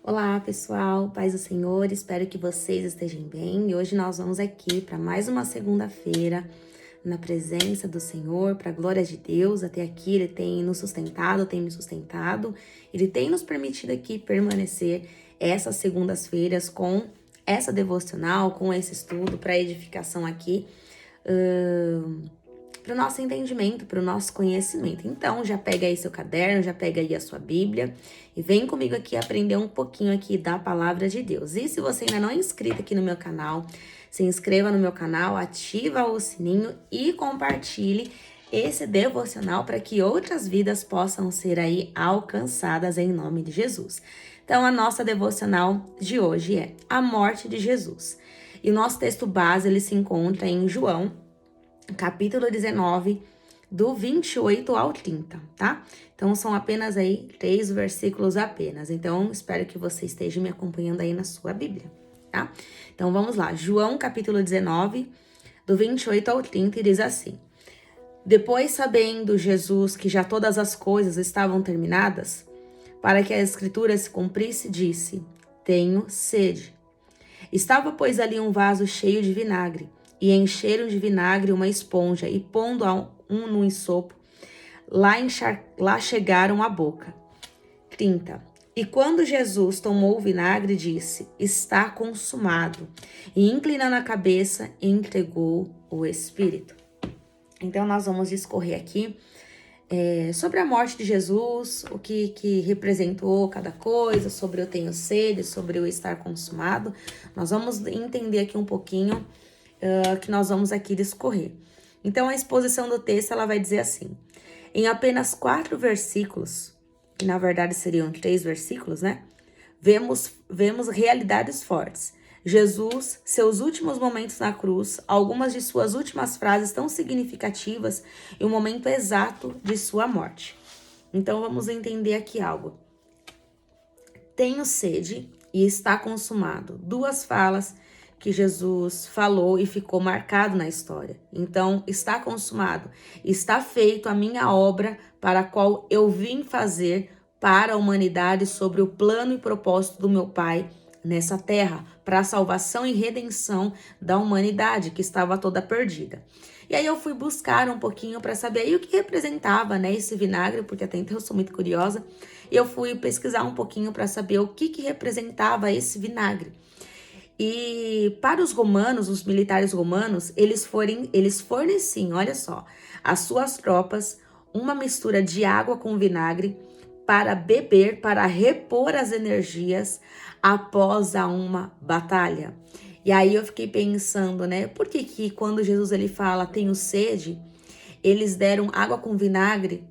Olá, pessoal, paz do Senhor, espero que vocês estejam bem. E hoje nós vamos aqui para mais uma segunda-feira na presença do Senhor, para a glória de Deus. Até aqui Ele tem nos sustentado, tem me sustentado, Ele tem nos permitido aqui permanecer essas segundas-feiras com essa devocional, com esse estudo para edificação aqui. Para o nosso entendimento, para o nosso conhecimento. Então, já pega aí seu caderno, já pega aí a sua Bíblia e vem comigo aqui aprender um pouquinho aqui da Palavra de Deus. E se você ainda não é inscrito aqui no meu canal, se inscreva no meu canal, ativa o sininho e compartilhe esse devocional para que outras vidas possam ser aí alcançadas em nome de Jesus. Então, a nossa devocional de hoje é a morte de Jesus. E o nosso texto base, ele se encontra em João, capítulo 19, do 28 ao 30, tá? Então, são apenas aí 3 versículos apenas. Então, espero que você esteja me acompanhando aí na sua Bíblia, tá? Então, vamos lá. João, capítulo 19, do 28 ao 30, e diz assim: Depois, sabendo Jesus que já todas as coisas estavam terminadas, para que a Escritura se cumprisse, disse: Tenho sede. Estava, pois, ali um vaso cheio de vinagre, e encheram de vinagre uma esponja, e pondo um no ensopo, lá chegaram à boca. 30. E quando Jesus tomou o vinagre, disse: Está consumado. E inclinando a cabeça, entregou o Espírito. Então, nós vamos discorrer aqui sobre a morte de Jesus, o que representou cada coisa, sobre eu tenho sede, sobre eu estar consumado. Nós vamos entender aqui um pouquinho que nós vamos aqui discorrer. Então, a exposição do texto, ela vai dizer assim: em apenas 4 versículos, que na verdade seriam 3 versículos, né? Vemos realidades fortes. Jesus, seus últimos momentos na cruz, algumas de suas últimas frases tão significativas e o momento exato de sua morte. Então, vamos entender aqui algo. Tenho sede e está consumado. 2 falas que Jesus falou e ficou marcado na história. Então, está consumado. Está feito a minha obra para a qual eu vim fazer para a humanidade sobre o plano e propósito do meu Pai nessa terra, para a salvação e redenção da humanidade que estava toda perdida. E aí eu fui buscar um pouquinho para saber aí o que representava, né, esse vinagre, porque até então eu sou muito curiosa. E eu fui pesquisar um pouquinho para saber o que representava esse vinagre. E para os romanos, os militares romanos, eles forneciam, olha só, às suas tropas uma mistura de água com vinagre para beber, para repor as energias após uma batalha. E aí eu fiquei pensando, né, por que quando Jesus ele fala tenho sede, eles deram água com vinagre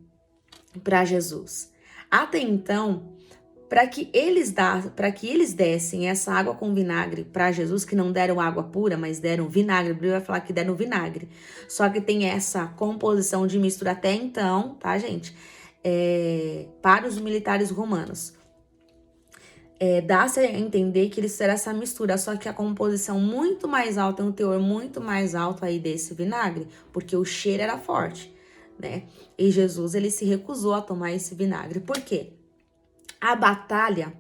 para Jesus? Até então, para que eles dessem essa água com vinagre para Jesus, que não deram água pura, mas deram vinagre, a Bíblia vai falar que deram vinagre. Só que tem essa composição de mistura até então, tá, gente? Para os militares romanos. Dá-se a entender que eles fizeram essa mistura, só que a composição muito mais alta, um teor muito mais alto aí desse vinagre, porque o cheiro era forte, né? E Jesus, ele se recusou a tomar esse vinagre. Por quê? A batalha,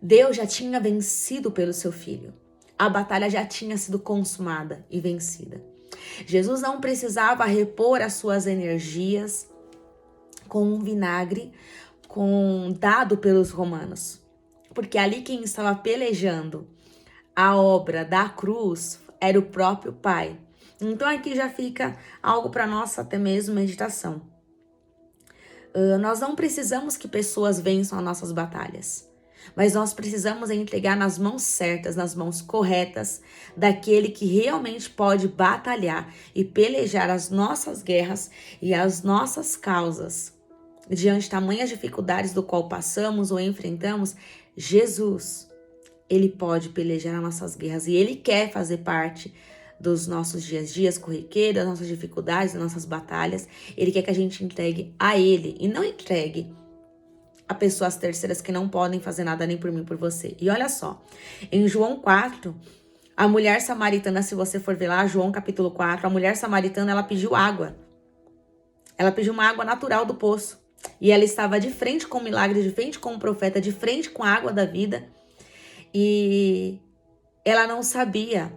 Deus já tinha vencido pelo seu filho. A batalha já tinha sido consumada e vencida. Jesus não precisava repor as suas energias com um vinagre dado pelos romanos. Porque ali quem estava pelejando a obra da cruz era o próprio Pai. Então aqui já fica algo para nossa até mesmo meditação. Nós não precisamos que pessoas vençam as nossas batalhas, mas nós precisamos entregar nas mãos certas, nas mãos corretas, daquele que realmente pode batalhar e pelejar as nossas guerras e as nossas causas. Diante de tamanhas dificuldades do qual passamos ou enfrentamos, Jesus, ele pode pelejar as nossas guerras e ele quer fazer parte dos nossos dias corriqueiros, das nossas dificuldades, das nossas batalhas. Ele quer que a gente entregue a ele e não entregue a pessoas terceiras que não podem fazer nada nem por mim, por você. E olha só, em João 4, a mulher samaritana, se você for ver lá, João capítulo 4, a mulher samaritana, ela pediu água. Ela pediu uma água natural do poço. E ela estava de frente com o milagre, de frente com o profeta, de frente com a água da vida. E ela não sabia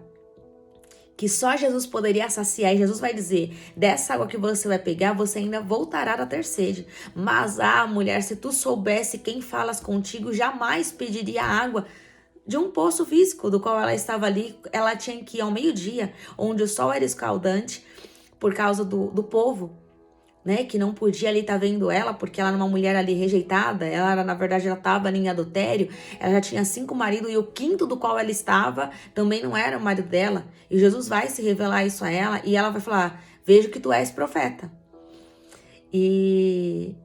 que só Jesus poderia saciar. E Jesus vai dizer, dessa água que você vai pegar, você ainda voltará a ter sede. Mas, mulher, se tu soubesse quem falas contigo, jamais pediria água de um poço físico, do qual ela estava ali. Ela tinha que ir ao meio-dia, onde o sol era escaldante, por causa do povo, né, que não podia ali estar vendo ela, porque ela era uma mulher ali rejeitada. Ela era, na verdade, ela estava ali em adultério. Ela já tinha 5 maridos e o quinto do qual ela estava também não era o marido dela. E Jesus vai se revelar isso a ela e ela vai falar, vejo que tu és profeta. E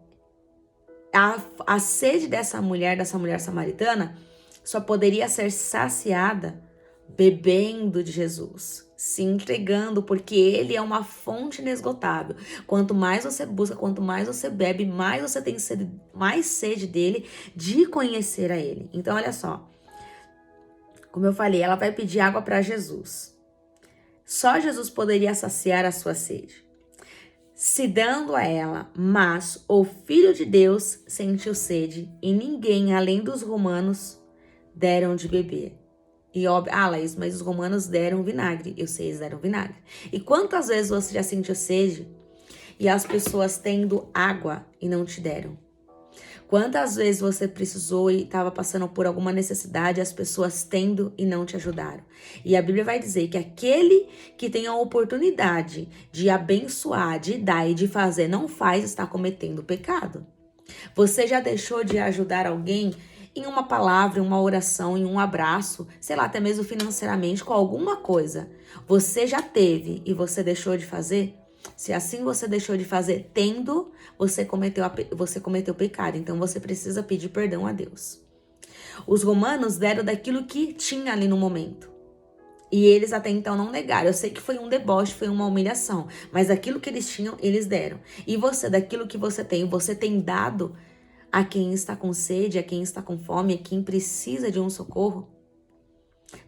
a sede dessa mulher samaritana, só poderia ser saciada bebendo de Jesus, se entregando, porque ele é uma fonte inesgotável. Quanto mais você busca, quanto mais você bebe, mais você tem sede, mais sede dele, de conhecer a ele. Então, olha só, como eu falei, ela vai pedir água para Jesus. Só Jesus poderia saciar a sua sede, se dando a ela, mas o Filho de Deus sentiu sede e ninguém, além dos romanos, deram de beber. E óbvio, Laís, mas os romanos deram vinagre. Eu sei, eles deram vinagre. E quantas vezes você já sentiu sede e as pessoas tendo água e não te deram? Quantas vezes você precisou e estava passando por alguma necessidade e as pessoas tendo e não te ajudaram? E a Bíblia vai dizer que aquele que tem a oportunidade de abençoar, de dar e de fazer, não faz, está cometendo pecado. Você já deixou de ajudar alguém em uma palavra, em uma oração, em um abraço, sei lá, até mesmo financeiramente, com alguma coisa? Você já teve e você deixou de fazer? Se assim você deixou de fazer, tendo, você cometeu pecado. Então você precisa pedir perdão a Deus. Os romanos deram daquilo que tinha ali no momento. E eles até então não negaram. Eu sei que foi um deboche, foi uma humilhação. Mas aquilo que eles tinham, eles deram. E você, daquilo que você tem dado a quem está com sede, a quem está com fome, a quem precisa de um socorro?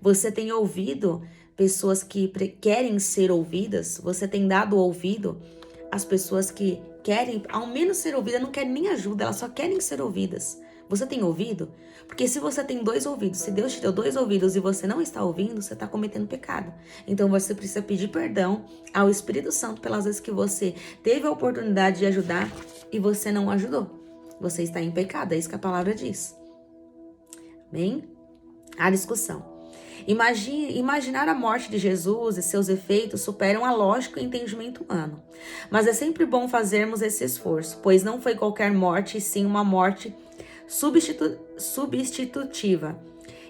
Você tem ouvido pessoas que querem ser ouvidas? Você tem dado ouvido às pessoas que querem, ao menos ser ouvidas, não querem nem ajuda, elas só querem ser ouvidas? Você tem ouvido? Porque se você tem 2 ouvidos, se Deus te deu 2 ouvidos e você não está ouvindo, você está cometendo pecado. Então você precisa pedir perdão ao Espírito Santo pelas vezes que você teve a oportunidade de ajudar e você não ajudou. Você está em pecado, é isso que a palavra diz. Amém? A discussão. Imaginar a morte de Jesus e seus efeitos superam a lógica e o entendimento humano. Mas é sempre bom fazermos esse esforço, pois não foi qualquer morte, e sim uma morte substitutiva.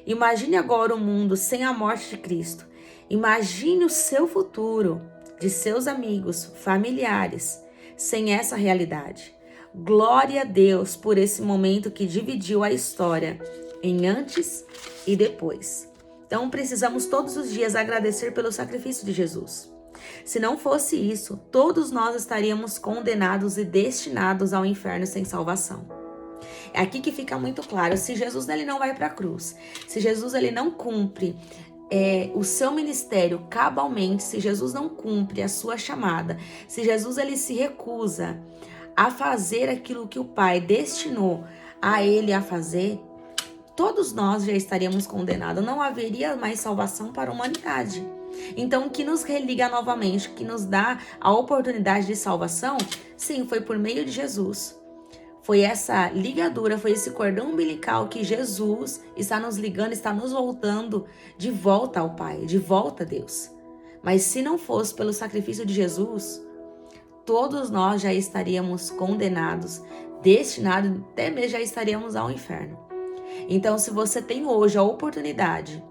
Imagine agora o mundo sem a morte de Cristo. Imagine o seu futuro, de seus amigos, familiares, sem essa realidade. Glória a Deus por esse momento que dividiu a história em antes e depois. Então precisamos todos os dias agradecer pelo sacrifício de Jesus. Se não fosse isso, todos nós estaríamos condenados e destinados ao inferno sem salvação. É aqui que fica muito claro, se Jesus ele não vai para a cruz, se Jesus ele não cumpre o seu ministério cabalmente, se Jesus não cumpre a sua chamada, se Jesus ele se recusa a fazer aquilo que o Pai destinou a ele a fazer, todos nós já estaríamos condenados, não haveria mais salvação para a humanidade. Então, o que nos religa novamente, o que nos dá a oportunidade de salvação, sim, foi por meio de Jesus. Foi essa ligadura, foi esse cordão umbilical que Jesus está nos ligando, está nos voltando de volta ao Pai, de volta a Deus. Mas se não fosse pelo sacrifício de Jesus, todos nós já estaríamos condenados, destinados, até mesmo já estaríamos ao inferno. Então, se você tem hoje a oportunidade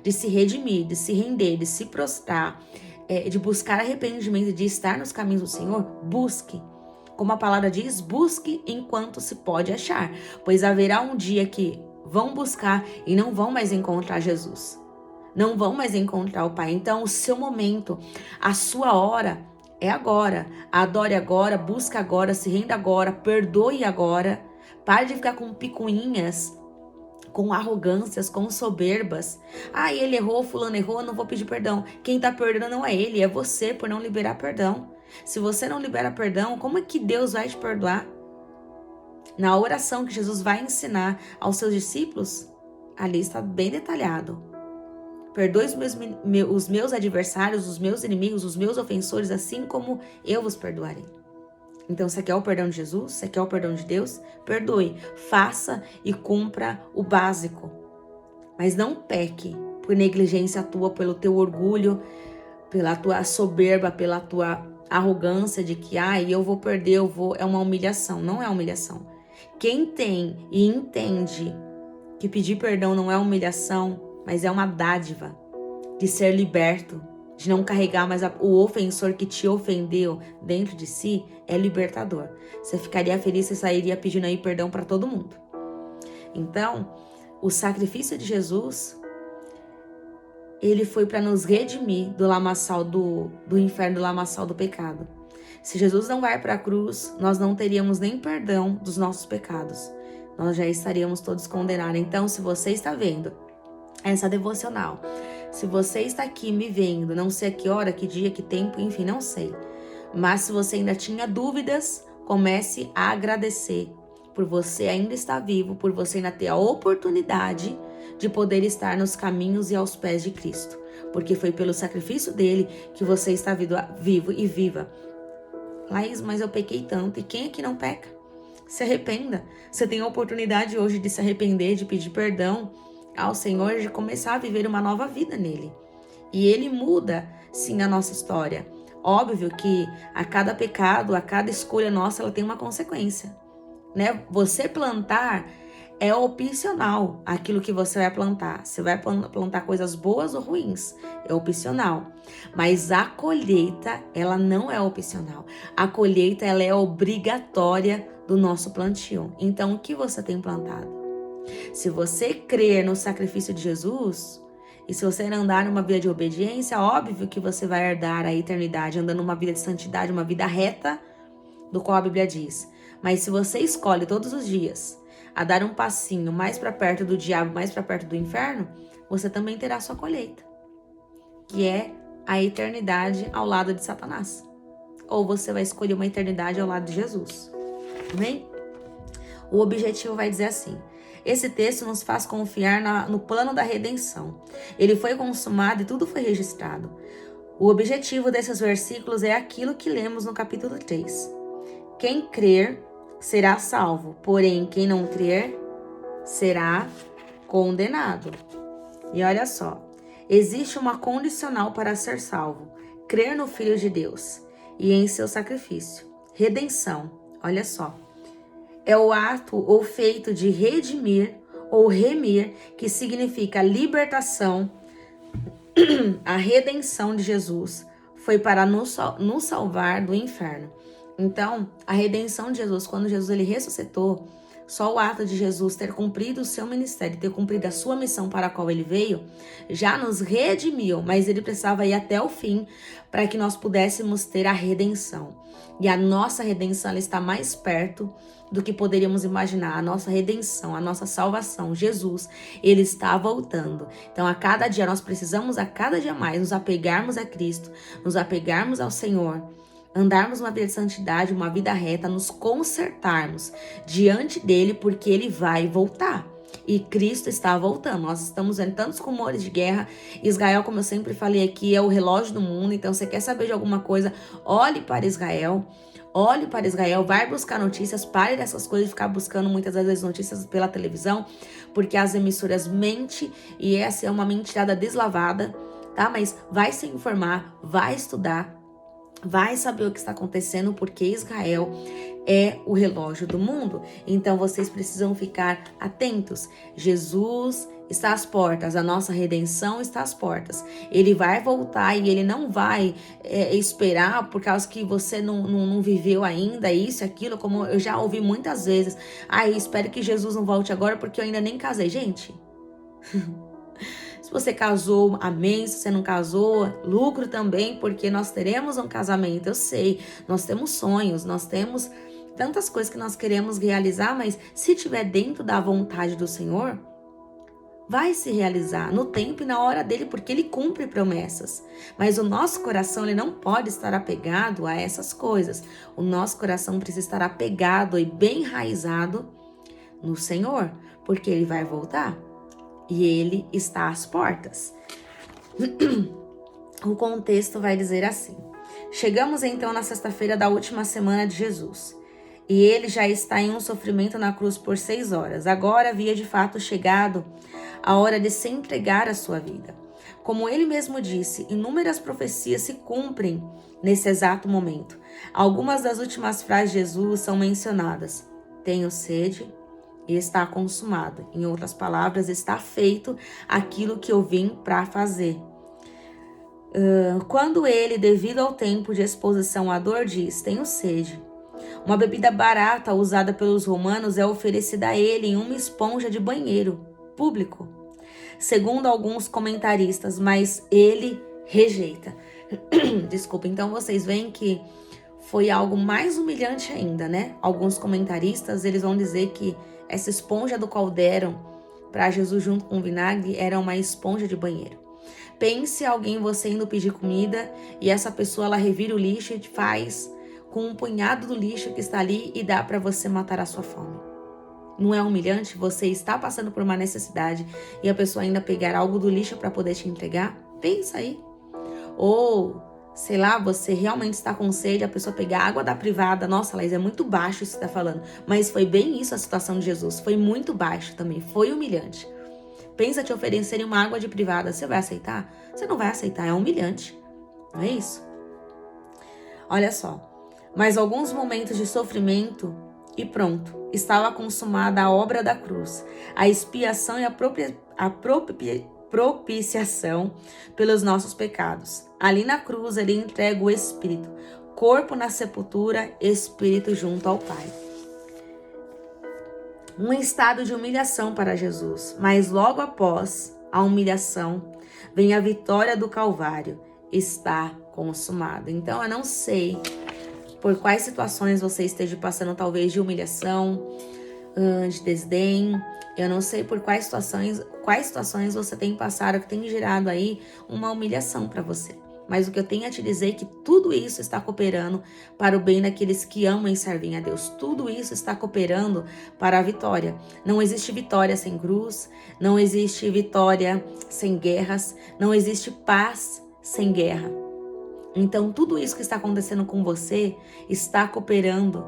de se redimir, de se render, de se prostrar, de buscar arrependimento, de estar nos caminhos do Senhor, busque. Como a palavra diz, busque enquanto se pode achar, pois haverá um dia que vão buscar e não vão mais encontrar Jesus. Não vão mais encontrar o Pai. Então, o seu momento, a sua hora é agora. Adore agora, busque agora, se renda agora, perdoe agora. Pare de ficar com picuinhas, com arrogâncias, com soberbas. Ele errou, fulano errou, eu não vou pedir perdão. Quem tá perdendo não é ele, é você por não liberar perdão. Se você não libera perdão, como é que Deus vai te perdoar? Na oração que Jesus vai ensinar aos seus discípulos, ali está bem detalhado. Perdoe os meus adversários, os meus inimigos, os meus ofensores, assim como eu vos perdoarei. Então, você quer o perdão de Jesus? Você quer o perdão de Deus? Perdoe, faça e cumpra o básico. Mas não peque por negligência tua, pelo teu orgulho, pela tua soberba, pela tua arrogância de que, eu vou perder, é uma humilhação. Não é humilhação. Quem tem e entende que pedir perdão não é humilhação, mas é uma dádiva de ser liberto, de não carregar mais o ofensor que te ofendeu dentro de si, é libertador. Você ficaria feliz, você sairia pedindo aí perdão para todo mundo. Então, o sacrifício de Jesus, ele foi para nos redimir do lamaçal do inferno, do lamaçal do pecado. Se Jesus não vai para a cruz, nós não teríamos nem perdão dos nossos pecados. Nós já estaríamos todos condenados. Então, se você está vendo essa devocional, se você está aqui me vendo, não sei a que hora, que dia, que tempo, enfim, não sei. Mas se você ainda tinha dúvidas, comece a agradecer por você ainda estar vivo, por você ainda ter a oportunidade de poder estar nos caminhos e aos pés de Cristo. Porque foi pelo sacrifício dele que você está vivo e viva. Laís, mas eu pequei tanto. E quem aqui não peca? Se arrependa. Você tem a oportunidade hoje de se arrepender, de pedir perdão ao Senhor, de começar a viver uma nova vida nele. E ele muda, sim, a nossa história. Óbvio que a cada pecado, a cada escolha nossa, ela tem uma consequência, né? Você plantar é opcional aquilo que você vai plantar. Você vai plantar coisas boas ou ruins, é opcional. Mas a colheita, ela não é opcional. A colheita, ela é obrigatória do nosso plantio. Então, o que você tem plantado? Se você crer no sacrifício de Jesus, e se você andar numa vida de obediência, óbvio que você vai herdar a eternidade, andando numa vida de santidade, uma vida reta, do qual a Bíblia diz. Mas se você escolhe todos os dias a dar um passinho mais para perto do diabo, mais para perto do inferno, você também terá sua colheita, que é a eternidade ao lado de Satanás. Ou você vai escolher uma eternidade ao lado de Jesus. Amém? O objetivo vai dizer assim: esse texto nos faz confiar no plano da redenção. Ele foi consumado e tudo foi registrado. O objetivo desses versículos é aquilo que lemos no capítulo 3. Quem crer será salvo, porém quem não crer será condenado. E olha só, existe uma condicional para ser salvo: crer no Filho de Deus e em seu sacrifício. Redenção, olha só, é o ato ou feito de redimir ou remir, que significa libertação. A redenção de Jesus foi para nos salvar do inferno. Então, a redenção de Jesus, quando Jesus ele ressuscitou, só o ato de Jesus ter cumprido o seu ministério, ter cumprido a sua missão para a qual ele veio, já nos redimiu, mas ele precisava ir até o fim para que nós pudéssemos ter a redenção. E a nossa redenção ela está mais perto do que poderíamos imaginar. A nossa redenção, a nossa salvação, Jesus, ele está voltando. Então, a cada dia nós precisamos, a cada dia mais, nos apegarmos a Cristo, nos apegarmos ao Senhor, andarmos uma vida de santidade, uma vida reta, nos consertarmos diante dele, porque ele vai voltar. E Cristo está voltando. Nós estamos vendo tantos rumores de guerra. Israel, como eu sempre falei aqui, é o relógio do mundo. Então, você quer saber de alguma coisa, olhe para Israel. Olhe para Israel, vai buscar notícias, pare dessas coisas de ficar buscando muitas vezes notícias pela televisão, porque as emissoras mentem e essa é uma mentirada deslavada, tá? Mas vai se informar, vai estudar, vai saber o que está acontecendo, porque Israel é o relógio do mundo. Então vocês precisam ficar atentos. Jesus está às portas, a nossa redenção está às portas. Ele vai voltar e ele não vai esperar por causa que você não viveu ainda isso, aquilo, como eu já ouvi muitas vezes. Espero que Jesus não volte agora porque eu ainda nem casei. Gente, se você casou, amém. Se você não casou, lucro também, porque nós teremos um casamento. Eu sei, nós temos sonhos, nós temos tantas coisas que nós queremos realizar, mas se estiver dentro da vontade do Senhor, vai se realizar no tempo e na hora dele, porque ele cumpre promessas. Mas o nosso coração, ele não pode estar apegado a essas coisas. O nosso coração precisa estar apegado e bem enraizado no Senhor, porque ele vai voltar e ele está às portas. O contexto vai dizer assim: chegamos então na sexta-feira da última semana de Jesus, e ele já está em um sofrimento na cruz por 6 horas. Agora havia de fato chegado a hora de se entregar a sua vida. Como ele mesmo disse, inúmeras profecias se cumprem nesse exato momento. Algumas das últimas frases de Jesus são mencionadas: tenho sede e está consumado. Em outras palavras, está feito aquilo que eu vim para fazer. Quando ele, devido ao tempo de exposição à dor, diz: tenho sede. Uma bebida barata usada pelos romanos é oferecida a ele em uma esponja de banheiro público, segundo alguns comentaristas, mas ele rejeita. Desculpa, então vocês veem que foi algo mais humilhante ainda, né? Alguns comentaristas, eles vão dizer que essa esponja do qual deram para Jesus junto com o vinagre era uma esponja de banheiro. Pense alguém, você indo pedir comida, e essa pessoa, ela revira o lixo e faz com um punhado do lixo que está ali e dá para você matar a sua fome. Não é humilhante? Você está passando por uma necessidade e a pessoa ainda pegar algo do lixo para poder te entregar? Pensa aí. Ou, sei lá, você realmente está com sede, a pessoa pegar água da privada. Nossa, Laís, é muito baixo isso que você está falando. Mas foi bem isso a situação de Jesus. Foi muito baixo também, foi humilhante. Pensa te oferecerem uma água de privada, você vai aceitar? Você não vai aceitar, é humilhante. Não é isso? Olha só. Mas alguns momentos de sofrimento e pronto, estava consumada a obra da cruz, a expiação e a propiciação pelos nossos pecados. Ali na cruz ele entrega o Espírito, corpo na sepultura, Espírito junto ao Pai. Um estado de humilhação para Jesus, mas logo após a humilhação vem a vitória do Calvário, está consumado. Então eu não sei por quais situações você esteja passando, talvez de humilhação, de desdém. Eu não sei por quais situações você tem passado, que tem gerado aí uma humilhação para você. Mas o que eu tenho a te dizer é que tudo isso está cooperando para o bem daqueles que amam e servem a Deus. Tudo isso está cooperando para a vitória. Não existe vitória sem cruz, não existe vitória sem guerras, não existe paz sem guerra. Então, tudo isso que está acontecendo com você está cooperando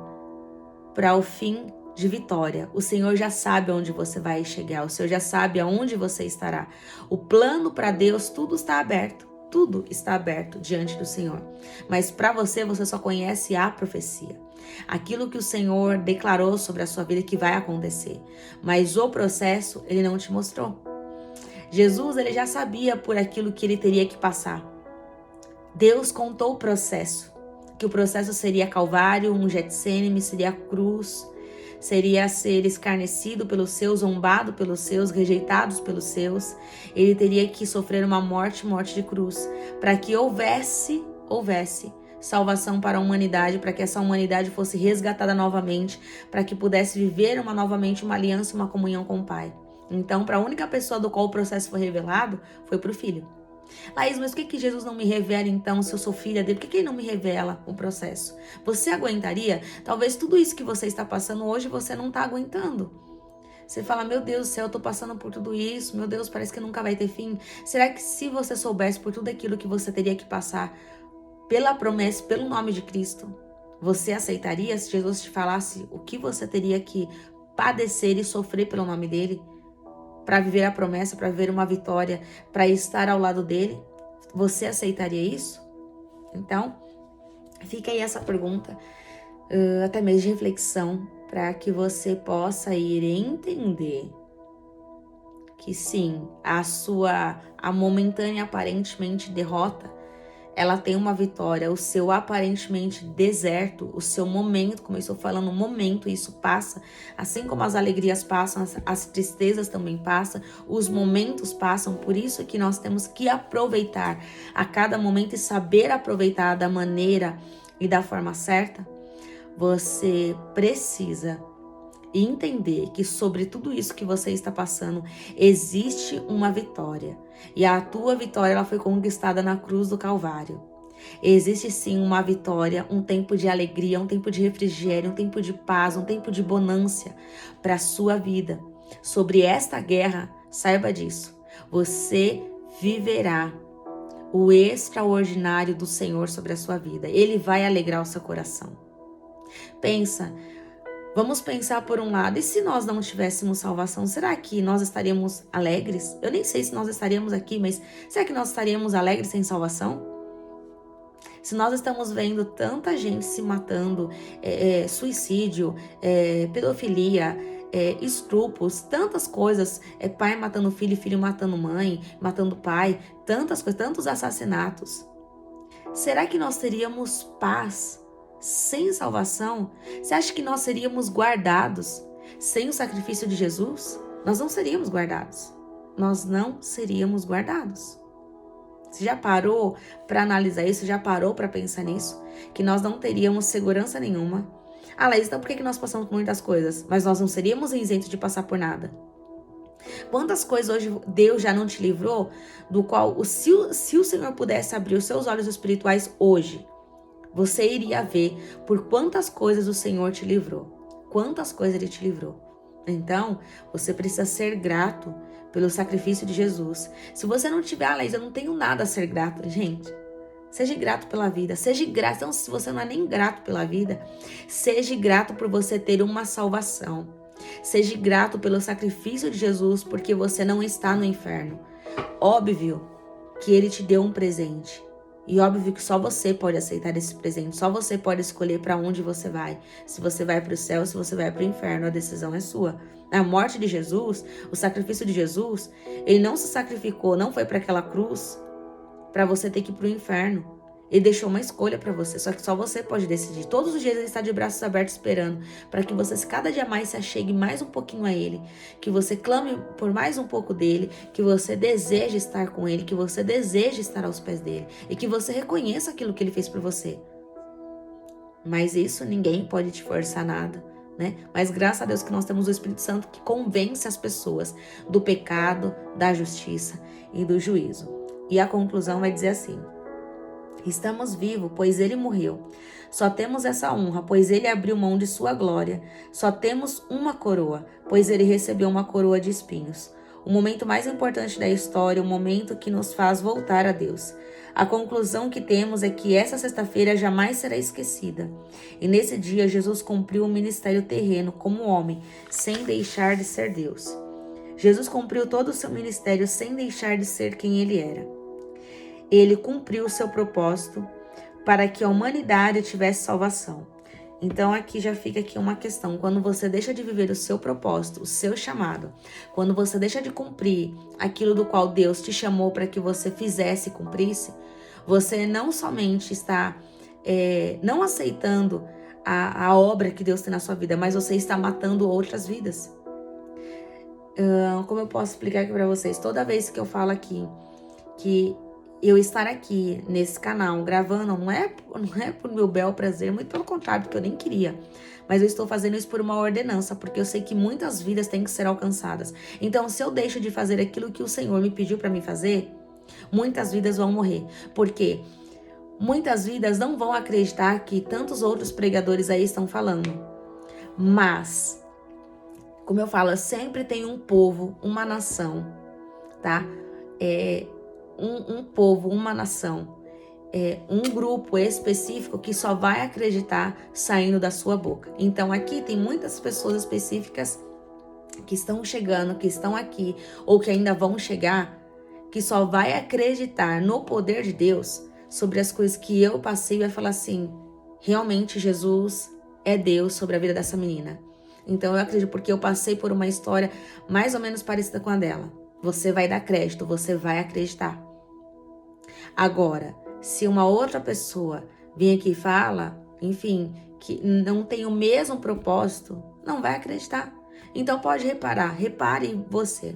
para o fim de vitória. O Senhor já sabe onde você vai chegar, o Senhor já sabe aonde você estará. O plano para Deus, tudo está aberto. Tudo está aberto diante do Senhor. Mas para você, você só conhece a profecia. Aquilo que o Senhor declarou sobre a sua vida que vai acontecer. Mas o processo, Ele não te mostrou. Jesus, Ele já sabia por aquilo que Ele teria que passar. Deus contou o processo, que o processo seria Calvário, um Getsênime, seria a cruz, seria ser escarnecido pelos seus, zombado pelos seus, rejeitados pelos seus. Ele teria que sofrer uma morte de cruz, para que houvesse salvação para a humanidade, para que essa humanidade fosse resgatada novamente, para que pudesse viver novamente uma aliança, uma comunhão com o Pai. Então, para a única pessoa do qual o processo foi revelado, foi para o Filho. Laís, mas por que Jesus não me revela então se eu sou filha dele? Por que ele não me revela o processo? Você aguentaria? Talvez tudo isso que você está passando hoje você não está aguentando. Você fala, meu Deus do céu, eu tô passando por tudo isso, meu Deus, parece que nunca vai ter fim. Será que se você soubesse por tudo aquilo que você teria que passar pela promessa, pelo nome de Cristo, você aceitaria se Jesus te falasse o que você teria que padecer e sofrer pelo nome dele? Para viver a promessa, para viver uma vitória, para estar ao lado dele? Você aceitaria isso? Então, fica aí essa pergunta, até mesmo de reflexão, para que você possa ir entender que sim, a momentânea aparentemente derrota, ela tem uma vitória. O seu aparentemente deserto, o seu momento, como eu estou falando, momento, isso passa. Assim como as alegrias passam, as tristezas também passam, os momentos passam. Por isso que nós temos que aproveitar a cada momento e saber aproveitar da maneira e da forma certa. Você precisa e entender que sobre tudo isso que você está passando, existe uma vitória. E a tua vitória, ela foi conquistada na cruz do Calvário. Existe sim uma vitória, um tempo de alegria, um tempo de refrigério, um tempo de paz, um tempo de bonância para a sua vida. Sobre esta guerra, saiba disso. Você viverá o extraordinário do Senhor sobre a sua vida. Ele vai alegrar o seu coração. Vamos pensar por um lado, e se nós não tivéssemos salvação, será que nós estaríamos alegres? Eu nem sei se nós estaríamos aqui, mas será que nós estaríamos alegres sem salvação? Se nós estamos vendo tanta gente se matando, suicídio, pedofilia, estupros, tantas coisas, pai matando filho, filho matando mãe, matando pai, tantas coisas, tantos assassinatos. Será que nós teríamos paz sem salvação? Você acha que nós seríamos guardados sem o sacrifício de Jesus? Nós não seríamos guardados. Nós não seríamos guardados. Você já parou para analisar isso? Já parou para pensar nisso? Que nós não teríamos segurança nenhuma? Laís, então por que nós passamos por muitas coisas? Mas nós não seríamos isentos de passar por nada. Quantas coisas hoje Deus já não te livrou, do qual, se o Senhor pudesse abrir os seus olhos espirituais hoje, você iria ver por quantas coisas o Senhor te livrou. Quantas coisas Ele te livrou. Então, você precisa ser grato pelo sacrifício de Jesus. Se você não tiver, Laís, eu não tenho nada a ser grato, gente. Seja grato pela vida, seja grato. Então, se você não é nem grato pela vida, seja grato por você ter uma salvação. Seja grato pelo sacrifício de Jesus, porque você não está no inferno. Óbvio que Ele te deu um presente. E óbvio que só você pode aceitar esse presente. Só você pode escolher para onde você vai. Se você vai para o céu, se você vai para o inferno, a decisão é sua. A morte de Jesus, o sacrifício de Jesus, Ele não se sacrificou, não foi para aquela cruz para você ter que ir para o inferno. Ele deixou uma escolha para você, só que só você pode decidir. Todos os dias Ele está de braços abertos esperando para que você cada dia mais se achegue mais um pouquinho a Ele, que você clame por mais um pouco dEle, que você deseje estar com Ele, que você deseje estar aos pés dEle e que você reconheça aquilo que Ele fez por você. Mas isso ninguém pode te forçar nada, né? Mas graças a Deus que nós temos o Espírito Santo que convence as pessoas do pecado, da justiça e do juízo. E a conclusão vai dizer assim: estamos vivos, pois Ele morreu. Só temos essa honra, pois Ele abriu mão de sua glória. Só temos uma coroa, pois Ele recebeu uma coroa de espinhos. O momento mais importante da história, o momento que nos faz voltar a Deus. A conclusão que temos é que essa sexta-feira jamais será esquecida. E nesse dia, Jesus cumpriu o ministério terreno como homem, sem deixar de ser Deus. Jesus cumpriu todo o seu ministério sem deixar de ser quem Ele era. Ele cumpriu o seu propósito para que a humanidade tivesse salvação. Então aqui já fica aqui uma questão. Quando você deixa de viver o seu propósito, o seu chamado, quando você deixa de cumprir aquilo do qual Deus te chamou para que você fizesse e cumprisse, você não somente está não aceitando a obra que Deus tem na sua vida, mas você está matando outras vidas. Como eu posso explicar aqui para vocês? Toda vez que eu falo aqui que eu estar aqui nesse canal gravando não é por meu bel prazer, muito pelo contrário, porque eu nem queria. Mas eu estou fazendo isso por uma ordenança, porque eu sei que muitas vidas têm que ser alcançadas. Então, se eu deixo de fazer aquilo que o Senhor me pediu para mim fazer, muitas vidas vão morrer. Por quê? Muitas vidas não vão acreditar que tantos outros pregadores aí estão falando. Mas, como eu falo, sempre tem um povo, uma nação, tá? Um povo, uma nação, um grupo específico que só vai acreditar saindo da sua boca. Então aqui tem muitas pessoas específicas que estão chegando, que estão aqui ou que ainda vão chegar, que só vai acreditar no poder de Deus sobre as coisas que eu passei e vai falar assim: realmente Jesus é Deus sobre a vida dessa menina. Então eu acredito porque eu passei por uma história mais ou menos parecida com a dela. Você vai dar crédito, você vai acreditar. Agora, se uma outra pessoa vem aqui e fala, enfim, que não tem o mesmo propósito, não vai acreditar. Então pode reparar, repare em você.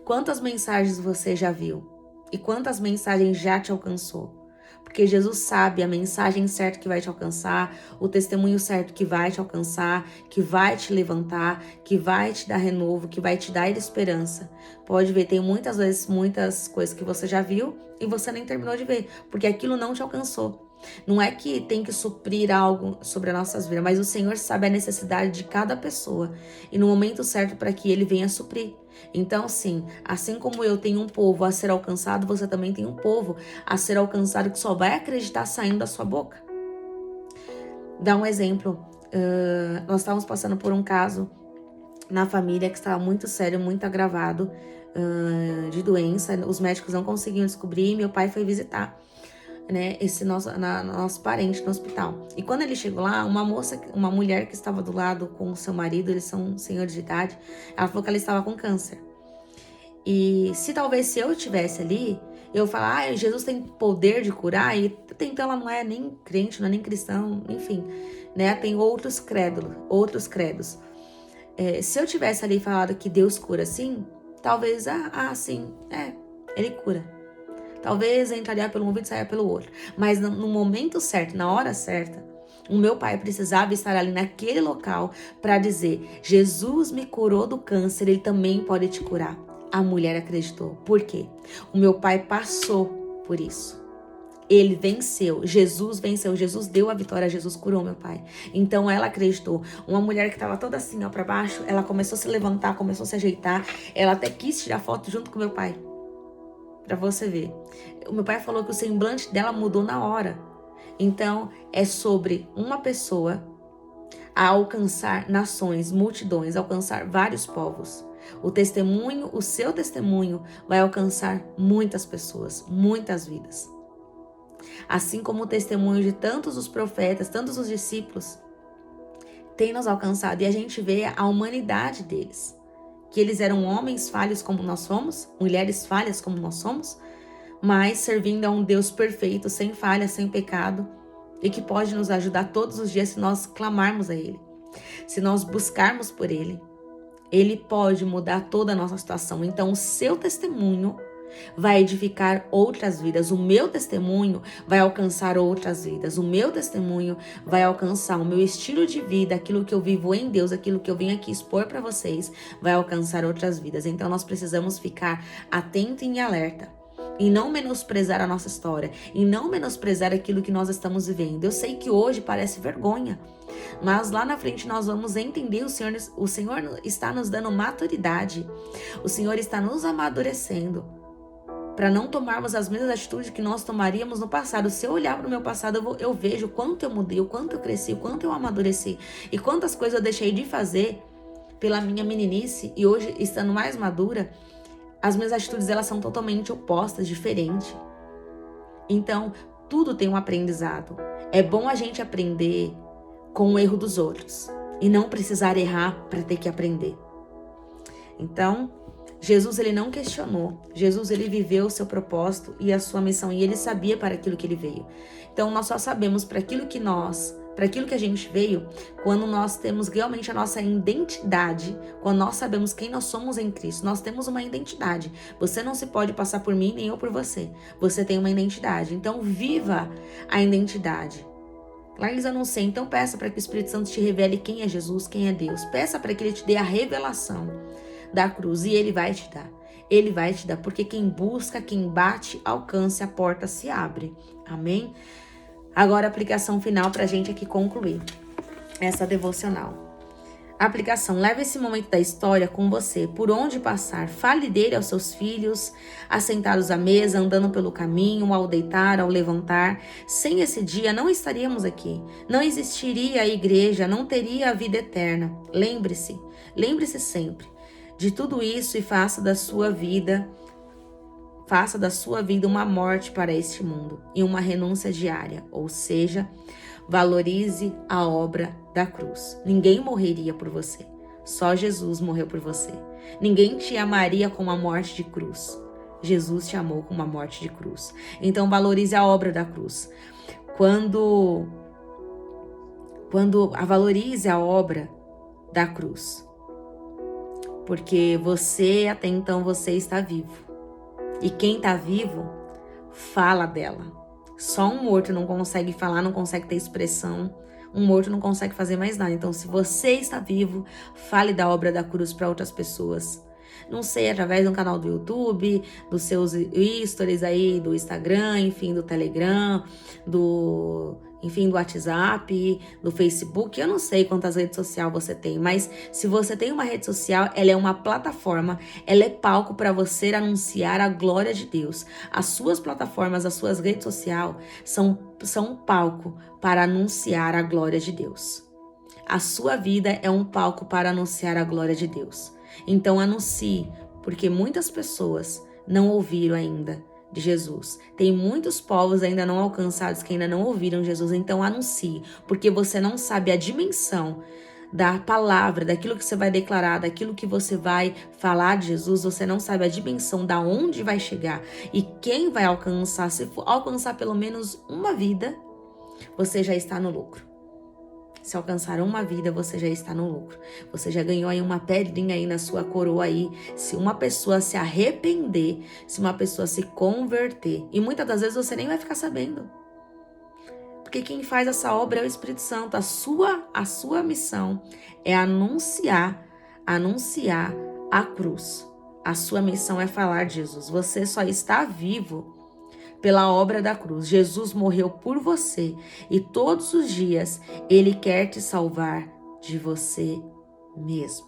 Quantas mensagens você já viu? E quantas mensagens já te alcançou? Porque Jesus sabe a mensagem certa que vai te alcançar, o testemunho certo que vai te alcançar, que vai te levantar, que vai te dar renovo, que vai te dar esperança. Pode ver, tem muitas vezes, muitas coisas que você já viu e você nem terminou de ver, porque aquilo não te alcançou. Não é que tem que suprir algo sobre as nossas vidas, mas o Senhor sabe a necessidade de cada pessoa e no momento certo para que Ele venha suprir. Então, sim, assim como eu tenho um povo a ser alcançado, você também tem um povo a ser alcançado que só vai acreditar saindo da sua boca. Dá um exemplo. Nós estávamos passando por um caso na família que estava muito sério, muito agravado de doença. Os médicos não conseguiam descobrir e meu pai foi visitar, né, esse nosso parente no hospital. E quando ele chegou lá, uma mulher que estava do lado com o seu marido, eles são senhores de idade, ela falou que ela estava com câncer. E se eu estivesse ali, eu falar, Jesus tem poder de curar, e então ela não é nem crente, não é nem cristão, enfim, né, tem outros credos. Se eu tivesse ali falado que Deus cura sim, talvez, sim, ele cura. Talvez entraria pelo um ouvido e saia pelo outro. Mas no momento certo, na hora certa, o meu pai precisava estar ali naquele local para dizer, Jesus me curou do câncer, ele também pode te curar. A mulher acreditou. Por quê? O meu pai passou por isso. Ele venceu, Jesus venceu, Jesus deu a vitória, Jesus curou meu pai. Então ela acreditou. Uma mulher que estava toda assim, ó, para baixo, ela começou a se levantar, começou a se ajeitar. Ela até quis tirar foto junto com meu pai. Pra você ver. O meu pai falou que o semblante dela mudou na hora. Então, é sobre uma pessoa a alcançar nações, multidões, alcançar vários povos. O seu testemunho vai alcançar muitas pessoas, muitas vidas. Assim como o testemunho de tantos os profetas, tantos os discípulos, tem nos alcançado. E a gente vê a humanidade deles. Que eles eram homens falhos como nós somos, mulheres falhas como nós somos, mas servindo a um Deus perfeito, sem falha, sem pecado, e que pode nos ajudar todos os dias se nós clamarmos a Ele. Se nós buscarmos por Ele, Ele pode mudar toda a nossa situação. Então, o seu testemunho vai edificar outras vidas. O meu testemunho vai alcançar outras vidas. O meu testemunho vai alcançar o meu estilo de vida, aquilo que eu vivo em Deus, aquilo que eu vim aqui expor para vocês, vai alcançar outras vidas. Então nós precisamos ficar atento e em alerta. E não menosprezar a nossa história. E não menosprezar aquilo que nós estamos vivendo. Eu sei que hoje parece vergonha. Mas lá na frente nós vamos entender, o Senhor está nos dando maturidade. O Senhor está nos amadurecendo. Para não tomarmos as mesmas atitudes que nós tomaríamos no passado. Se eu olhar para o meu passado, eu vejo o quanto eu mudei, o quanto eu cresci, o quanto eu amadureci. E quantas coisas eu deixei de fazer pela minha meninice. E hoje, estando mais madura, as minhas atitudes elas são totalmente opostas, diferentes. Então, tudo tem um aprendizado. É bom a gente aprender com o erro dos outros. E não precisar errar para ter que aprender. Então, Jesus, ele não questionou. Jesus, ele viveu o seu propósito e a sua missão. E ele sabia para aquilo que ele veio. Então, nós só sabemos para aquilo que a gente veio, quando nós temos realmente a nossa identidade, quando nós sabemos quem nós somos em Cristo. Nós temos uma identidade. Você não se pode passar por mim, nem eu por você. Você tem uma identidade. Então, viva a identidade. Lá eles anunciam, então peça para que o Espírito Santo te revele quem é Jesus, quem é Deus. Peça para que ele te dê a revelação da cruz, e ele vai te dar. Ele vai te dar, porque quem busca, quem bate, alcança, a porta se abre. Amém? Agora a aplicação final para a gente aqui concluir essa devocional. A aplicação: leve esse momento da história com você, por onde passar. Fale dele aos seus filhos, assentados à mesa, andando pelo caminho, ao deitar, ao levantar. Sem esse dia não estaríamos aqui. Não existiria a igreja, não teria a vida eterna. Lembre-se sempre de tudo isso e faça da sua vida uma morte para este mundo e uma renúncia diária, ou seja, valorize a obra da cruz. Ninguém morreria por você, só Jesus morreu por você. Ninguém te amaria com uma morte de cruz, Jesus te amou com uma morte de cruz. Então valorize a obra da cruz. Valorize a obra da cruz. Porque até então você está vivo. E quem está vivo, fala dela. Só um morto não consegue falar, não consegue ter expressão. Um morto não consegue fazer mais nada. Então, se você está vivo, fale da obra da cruz para outras pessoas. Não sei, através de um canal do YouTube, dos seus stories aí, do Instagram, enfim, do Telegram, do WhatsApp, do Facebook. Eu não sei quantas redes sociais você tem, mas se você tem uma rede social, ela é uma plataforma, ela é palco para você anunciar a glória de Deus. As suas plataformas, as suas redes sociais são um palco para anunciar a glória de Deus. A sua vida é um palco para anunciar a glória de Deus. Então anuncie, porque muitas pessoas não ouviram ainda de Jesus. Tem muitos povos ainda não alcançados que ainda não ouviram Jesus. Então anuncie, porque você não sabe a dimensão da palavra, daquilo que você vai declarar, daquilo que você vai falar de Jesus. Você não sabe a dimensão da onde vai chegar e quem vai alcançar. Se for alcançar pelo menos uma vida, você já está no lucro. Se alcançar uma vida, você já está no lucro. Você já ganhou aí uma pedrinha aí na sua coroa aí. Se uma pessoa se arrepender, se uma pessoa se converter. E muitas das vezes você nem vai ficar sabendo. Porque quem faz essa obra é o Espírito Santo. A sua missão é anunciar a cruz. A sua missão é falar de Jesus. Você só está vivo pela obra da cruz. Jesus morreu por você e todos os dias Ele quer te salvar de você mesmo.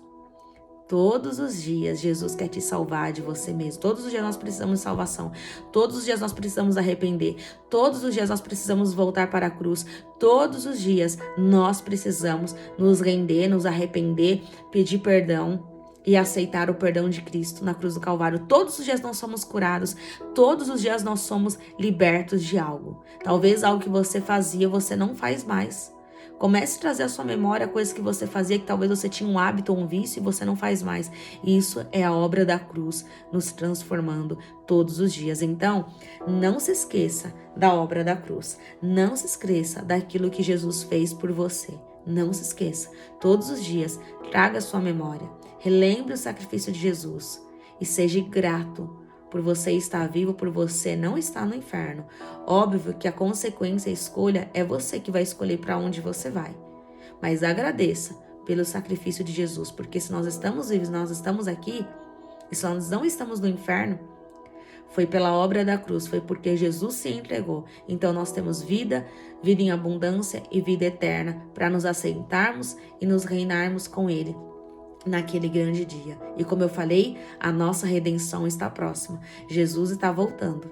Todos os dias Jesus quer te salvar de você mesmo. Todos os dias nós precisamos de salvação. Todos os dias nós precisamos arrepender. Todos os dias nós precisamos voltar para a cruz. Todos os dias nós precisamos nos render, nos arrepender, pedir perdão e aceitar o perdão de Cristo na cruz do Calvário. Todos os dias nós somos curados, todos os dias nós somos libertos de algo. Talvez algo que você fazia, você não faz mais. Comece a trazer à sua memória coisas que você fazia, que talvez você tinha um hábito ou um vício e você não faz mais. Isso é a obra da cruz nos transformando todos os dias. Então, não se esqueça da obra da cruz. Não se esqueça daquilo que Jesus fez por você. Não se esqueça. Todos os dias, traga à sua memória. Relembre o sacrifício de Jesus e seja grato por você estar vivo, por você não estar no inferno. Óbvio que a consequência, a escolha, é você que vai escolher para onde você vai. Mas agradeça pelo sacrifício de Jesus, porque se nós estamos vivos, nós estamos aqui, e se nós não estamos no inferno, foi pela obra da cruz, foi porque Jesus se entregou. Então nós temos vida em abundância e vida eterna para nos aceitarmos e nos reinarmos com Ele naquele grande dia. E como eu falei, a nossa redenção está próxima. Jesus está voltando.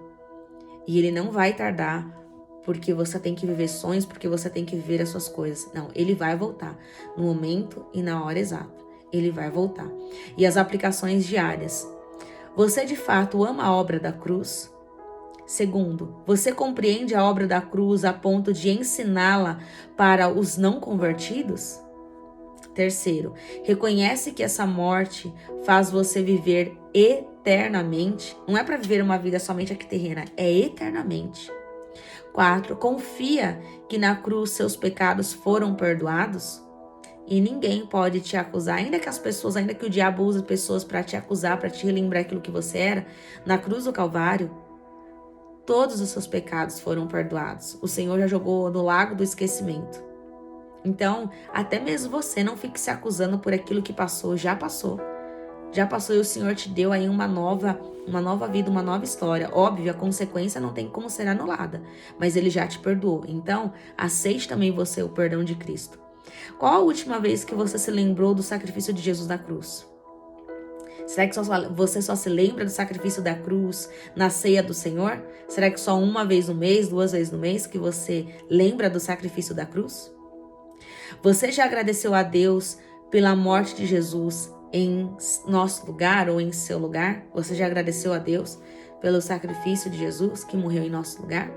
E Ele não vai tardar porque você tem que viver sonhos, porque você tem que viver as suas coisas. Não, Ele vai voltar no momento e na hora exata. Ele vai voltar. E as aplicações diárias. Você de fato ama a obra da cruz? Segundo, você compreende a obra da cruz a ponto de ensiná-la para os não convertidos? Terceiro, reconhece que essa morte faz você viver eternamente. Não é para viver uma vida somente aqui terrena, é eternamente. 4, confia que na cruz seus pecados foram perdoados. E ninguém pode te acusar, ainda que o diabo use pessoas para te acusar, para te relembrar aquilo que você era. Na cruz do Calvário, todos os seus pecados foram perdoados. O Senhor já jogou no lago do esquecimento. Então, até mesmo você não fique se acusando por aquilo que passou. Já passou e o Senhor te deu aí uma nova vida, uma nova história. Óbvio, a consequência não tem como ser anulada, mas Ele já te perdoou. Então, aceite também você o perdão de Cristo. Qual a última vez que você se lembrou do sacrifício de Jesus na cruz? Será que você só se lembra do sacrifício da cruz na ceia do Senhor? Será que só uma vez no mês, 2 vezes no mês que você lembra do sacrifício da cruz? Você já agradeceu a Deus pela morte de Jesus em nosso lugar ou em seu lugar? Você já agradeceu a Deus pelo sacrifício de Jesus que morreu em nosso lugar?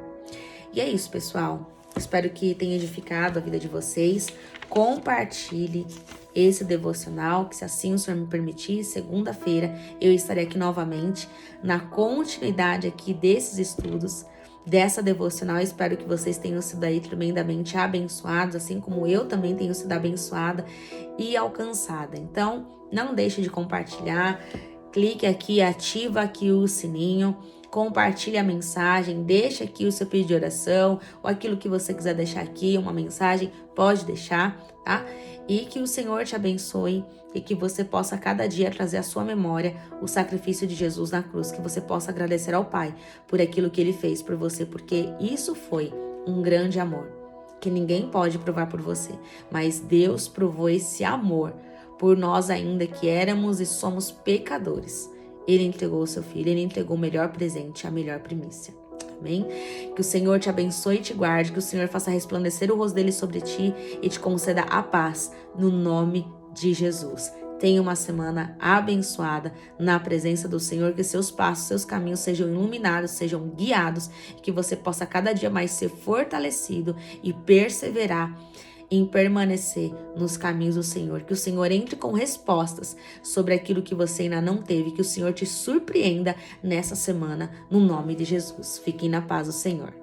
E é isso, pessoal. Espero que tenha edificado a vida de vocês. Compartilhe esse devocional, que se assim o Senhor me permitir, segunda-feira eu estarei aqui novamente na continuidade aqui desses estudos, dessa devocional. Espero que vocês tenham sido aí tremendamente abençoados, assim como eu também tenho sido abençoada e alcançada. Então, não deixe de compartilhar, clique aqui, ativa aqui o sininho, compartilhe a mensagem, deixa aqui o seu pedido de oração, ou aquilo que você quiser deixar aqui, uma mensagem, pode deixar, tá? E que o Senhor te abençoe e que você possa cada dia trazer à sua memória o sacrifício de Jesus na cruz, que você possa agradecer ao Pai por aquilo que Ele fez por você, porque isso foi um grande amor, que ninguém pode provar por você, mas Deus provou esse amor por nós ainda que éramos e somos pecadores. Ele entregou o seu Filho, Ele entregou o melhor presente, a melhor primícia. Amém? Que o Senhor te abençoe e te guarde, que o Senhor faça resplandecer o rosto dele sobre ti e te conceda a paz, no nome de Jesus. Tenha uma semana abençoada na presença do Senhor, que seus passos, seus caminhos sejam iluminados, sejam guiados, que você possa cada dia mais ser fortalecido e perseverar em permanecer nos caminhos do Senhor. Que o Senhor entre com respostas sobre aquilo que você ainda não teve, que o Senhor te surpreenda nessa semana, no nome de Jesus. Fiquem na paz do Senhor.